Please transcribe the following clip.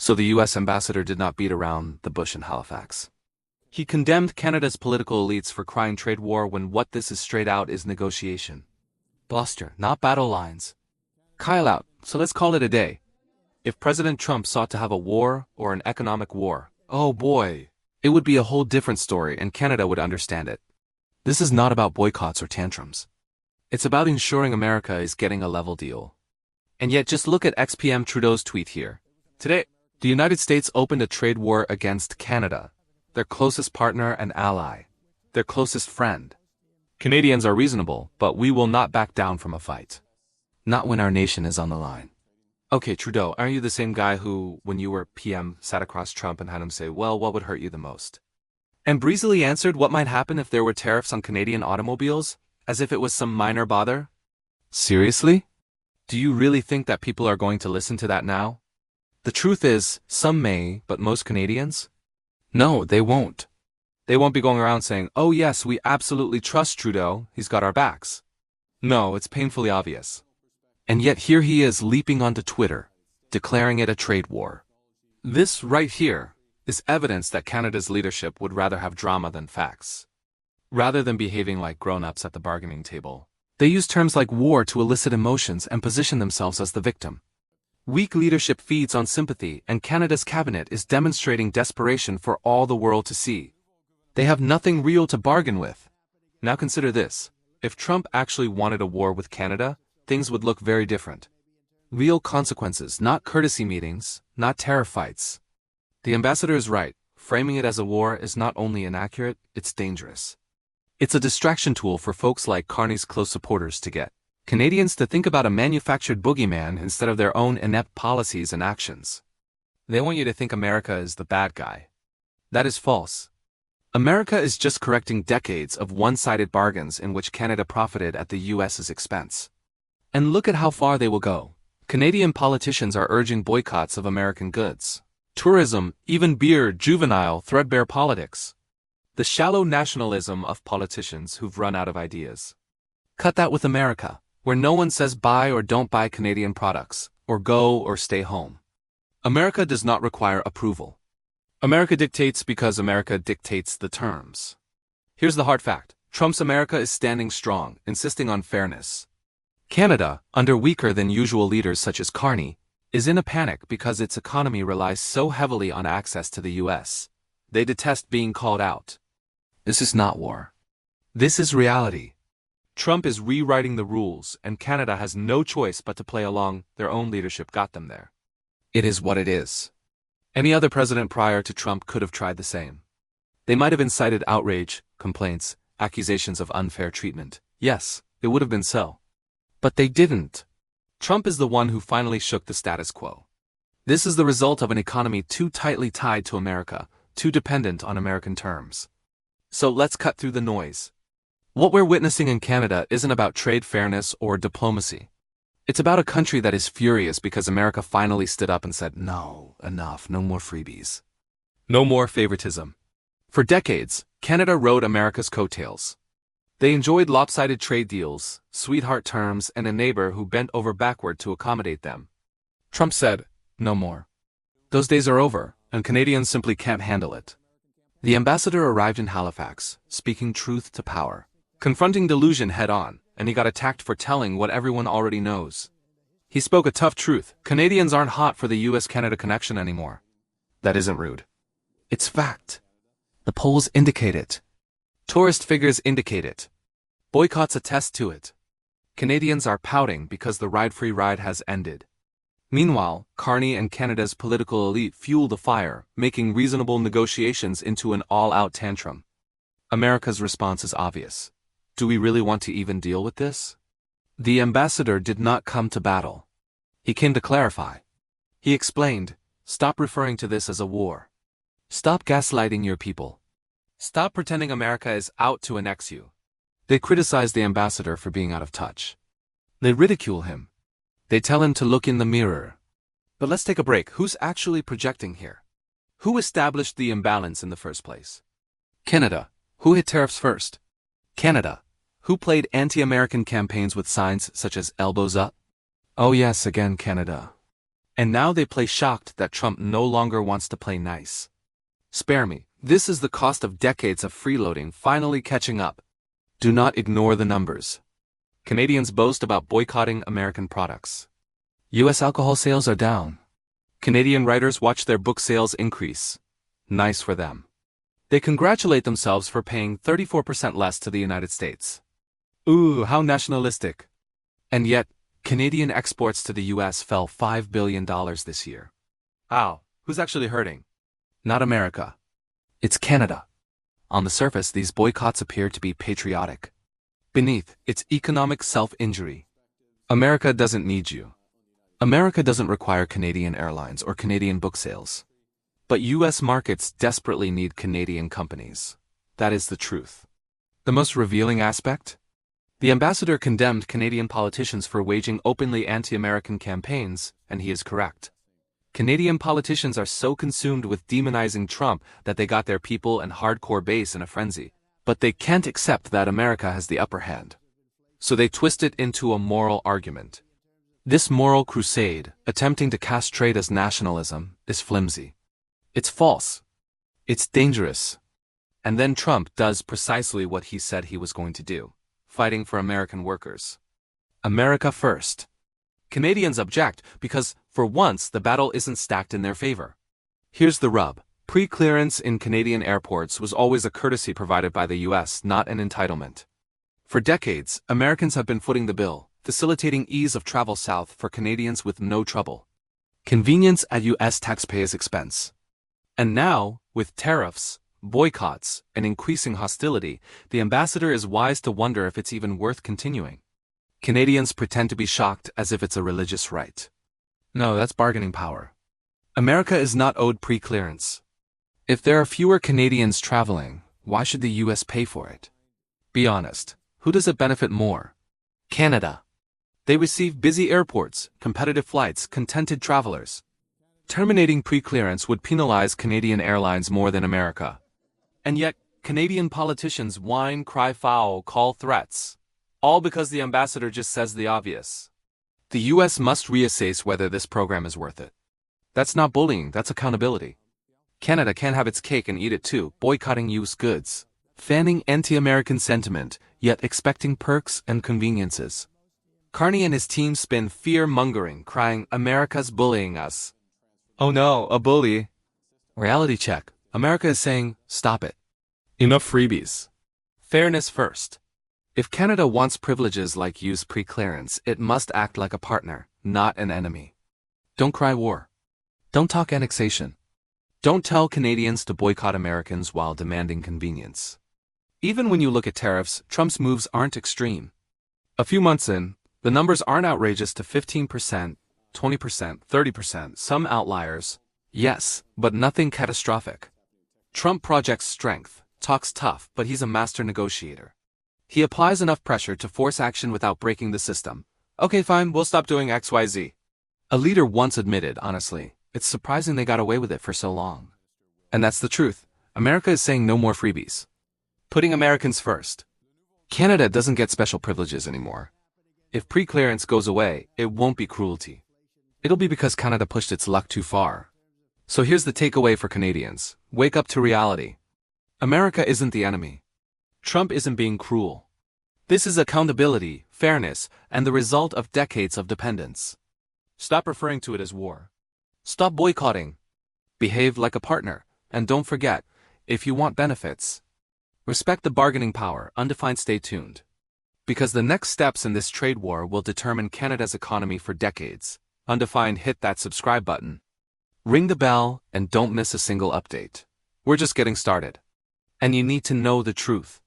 So the US ambassador did not beat around the bush in Halifax. He condemned Canada's political elites for crying trade war when what this is straight out is negotiation. Bluster, not battle lines. Kyle out, so let's call it a day. If President Trump sought to have a war or an economic war, oh boy, it would be a whole different story and Canada would understand it. This is not about boycotts or tantrums. It's about ensuring America is getting a level deal. And yet just look at ex-PM Trudeau's tweet here. Today, the United States opened a trade war against Canada, their closest partner and ally, their closest friend. Canadians are reasonable, but we will not back down from a fight. Not when our nation is on the line. Okay, Trudeau, aren't you the same guy who, when you were PM, sat across Trump and had him say, well, what would hurt you the most? And breezily answered what might happen if there were tariffs on Canadian automobiles, as if it was some minor bother? Seriously? Do you really think that people are going to listen to that now? The truth is, some may, but most Canadians? No, they won't. They won't be going around saying, oh yes, we absolutely trust Trudeau, he's got our backs. No, it's painfully obvious. And yet here he is leaping onto Twitter, declaring it a trade war. This right here is evidence that Canada's leadership would rather have drama than facts. Rather than behaving like grown-ups at the bargaining table, they use terms like war to elicit emotions and position themselves as the victim. Weak leadership feeds on sympathy, and Canada's cabinet is demonstrating desperation for all the world to see. They have nothing real to bargain with. Now consider this. If Trump actually wanted a war with Canada, things would look very different. Real consequences, not courtesy meetings, not tariff fights. The ambassador is right. Framing it as a war is not only inaccurate, it's dangerous. It's a distraction tool for folks like Carney's close supporters to get Canadians to think about a manufactured boogeyman instead of their own inept policies and actions. They want you to think America is the bad guy. That is false. America is just correcting decades of one-sided bargains in which Canada profited at the US's expense. And look at how far they will go. Canadian politicians are urging boycotts of American goods. Tourism, even beer, juvenile, threadbare politics. The shallow nationalism of politicians who've run out of ideas. Cut that with America, where no one says buy or don't buy Canadian products, or go or stay home. America does not require approval. America dictates because America dictates the terms. Here's the hard fact. Trump's America is standing strong, insisting on fairness. Canada, under weaker than usual leaders such as Carney, is in a panic because its economy relies so heavily on access to the US. They detest being called out. This is not war. This is reality. Trump is rewriting the rules, and Canada has no choice but to play along. Their own leadership got them there. It is what it is. Any other president prior to Trump could have tried the same. They might have incited outrage, complaints, accusations of unfair treatment. Yes, it would have been so. But they didn't. Trump is the one who finally shook the status quo. This is the result of an economy too tightly tied to America, too dependent on American terms. So let's cut through the noise. What we're witnessing in Canada isn't about trade fairness or diplomacy. It's about a country that is furious because America finally stood up and said, no, enough, no more freebies. No more favoritism. For decades, Canada rode America's coattails. They enjoyed lopsided trade deals, sweetheart terms, and a neighbor who bent over backward to accommodate them. Trump said, no more. Those days are over, and Canadians simply can't handle it. The ambassador arrived in Halifax, speaking truth to power, confronting delusion head-on, and he got attacked for telling what everyone already knows. He spoke a tough truth. Canadians aren't hot for the US-Canada connection anymore. That isn't rude. It's fact. The polls indicate it. Tourist figures indicate it. Boycotts attest to it. Canadians are pouting because the ride-free ride has ended. Meanwhile, Carney and Canada's political elite fuel the fire, making reasonable negotiations into an all-out tantrum. America's response is obvious. Do we really want to even deal with this? The ambassador did not come to battle. He came to clarify. He explained, stop referring to this as a war. Stop gaslighting your people. Stop pretending America is out to annex you. They criticize the ambassador for being out of touch. They ridicule him. They tell him to look in the mirror. But let's take a break. Who's actually projecting here? Who established the imbalance in the first place? Canada. Who hit tariffs first? Canada. Who played anti-American campaigns with signs such as elbows up? Oh yes, again Canada. And now they play shocked that Trump no longer wants to play nice. Spare me, this is the cost of decades of freeloading finally catching up. Do not ignore the numbers. Canadians boast about boycotting American products. U.S. alcohol sales are down. Canadian writers watch their book sales increase. Nice for them. They congratulate themselves for paying 34% less to the United States. Ooh, how nationalistic. And yet, Canadian exports to the U.S. fell $5 billion this year. Ow, who's actually hurting? Not America. It's Canada. On the surface, these boycotts appear to be patriotic. Beneath, it's economic self-injury. America doesn't need you. America doesn't require Canadian airlines or Canadian book sales. But U.S. markets desperately need Canadian companies. That is the truth. The most revealing aspect? The ambassador condemned Canadian politicians for waging openly anti-American campaigns, and he is correct. Canadian politicians are so consumed with demonizing Trump that they got their people and hardcore base in a frenzy. But they can't accept that America has the upper hand. So they twist it into a moral argument. This moral crusade, attempting to castrate as nationalism, is flimsy. It's false. It's dangerous. And then Trump does precisely what he said he was going to do, fighting for American workers. America first. Canadians object because, for once, the battle isn't stacked in their favor. Here's the rub. Pre-clearance in Canadian airports was always a courtesy provided by the U.S., not an entitlement. For decades, Americans have been footing the bill, facilitating ease of travel south for Canadians with no trouble. Convenience at U.S. taxpayers' expense. And now, with tariffs, boycotts, and increasing hostility, the ambassador is wise to wonder if it's even worth continuing. Canadians pretend to be shocked as if it's a religious right. No, that's bargaining power. America is not owed pre-clearance. If there are fewer Canadians traveling, why should the U.S. pay for it? Be honest, who does it benefit more? Canada. They receive busy airports, competitive flights, contented travelers. Terminating pre-clearance would penalize Canadian airlines more than America. And yet, Canadian politicians whine, cry foul, call threats. All because the ambassador just says the obvious. The U.S. must reassess whether this program is worth it. That's not bullying, that's accountability. Canada can't have its cake and eat it too, boycotting U.S. goods, fanning anti-American sentiment, yet expecting perks and conveniences. Carney and his team spin fear-mongering, crying, "America's bullying us." Oh no, a bully. Reality check. America is saying, stop it. Enough freebies. Fairness first. If Canada wants privileges like U.S. pre-clearance, it must act like a partner, not an enemy. Don't cry war. Don't talk annexation. Don't tell Canadians to boycott Americans while demanding convenience. Even when you look at tariffs, Trump's moves aren't extreme. A few months in, the numbers aren't outrageous to 15%, 20%, 30%, some outliers, yes, but nothing catastrophic. Trump projects strength, talks tough, but he's a master negotiator. He applies enough pressure to force action without breaking the system. Okay, fine, we'll stop doing XYZ. A leader once admitted, honestly, it's surprising they got away with it for so long. And that's the truth. America is saying no more freebies. Putting Americans first. Canada doesn't get special privileges anymore. If pre-clearance goes away, it won't be cruelty. It'll be because Canada pushed its luck too far. So here's the takeaway for Canadians. Wake up to reality. America isn't the enemy. Trump isn't being cruel. This is accountability, fairness, and the result of decades of dependence. Stop referring to it as war. Stop boycotting. Behave like a partner, and don't forget, if you want benefits, respect the bargaining power. Undefined, stay tuned. Because the next steps in this trade war will determine Canada's economy for decades. Undefined, hit that subscribe button. Ring the bell, and don't miss a single update. We're just getting started. And you need to know the truth.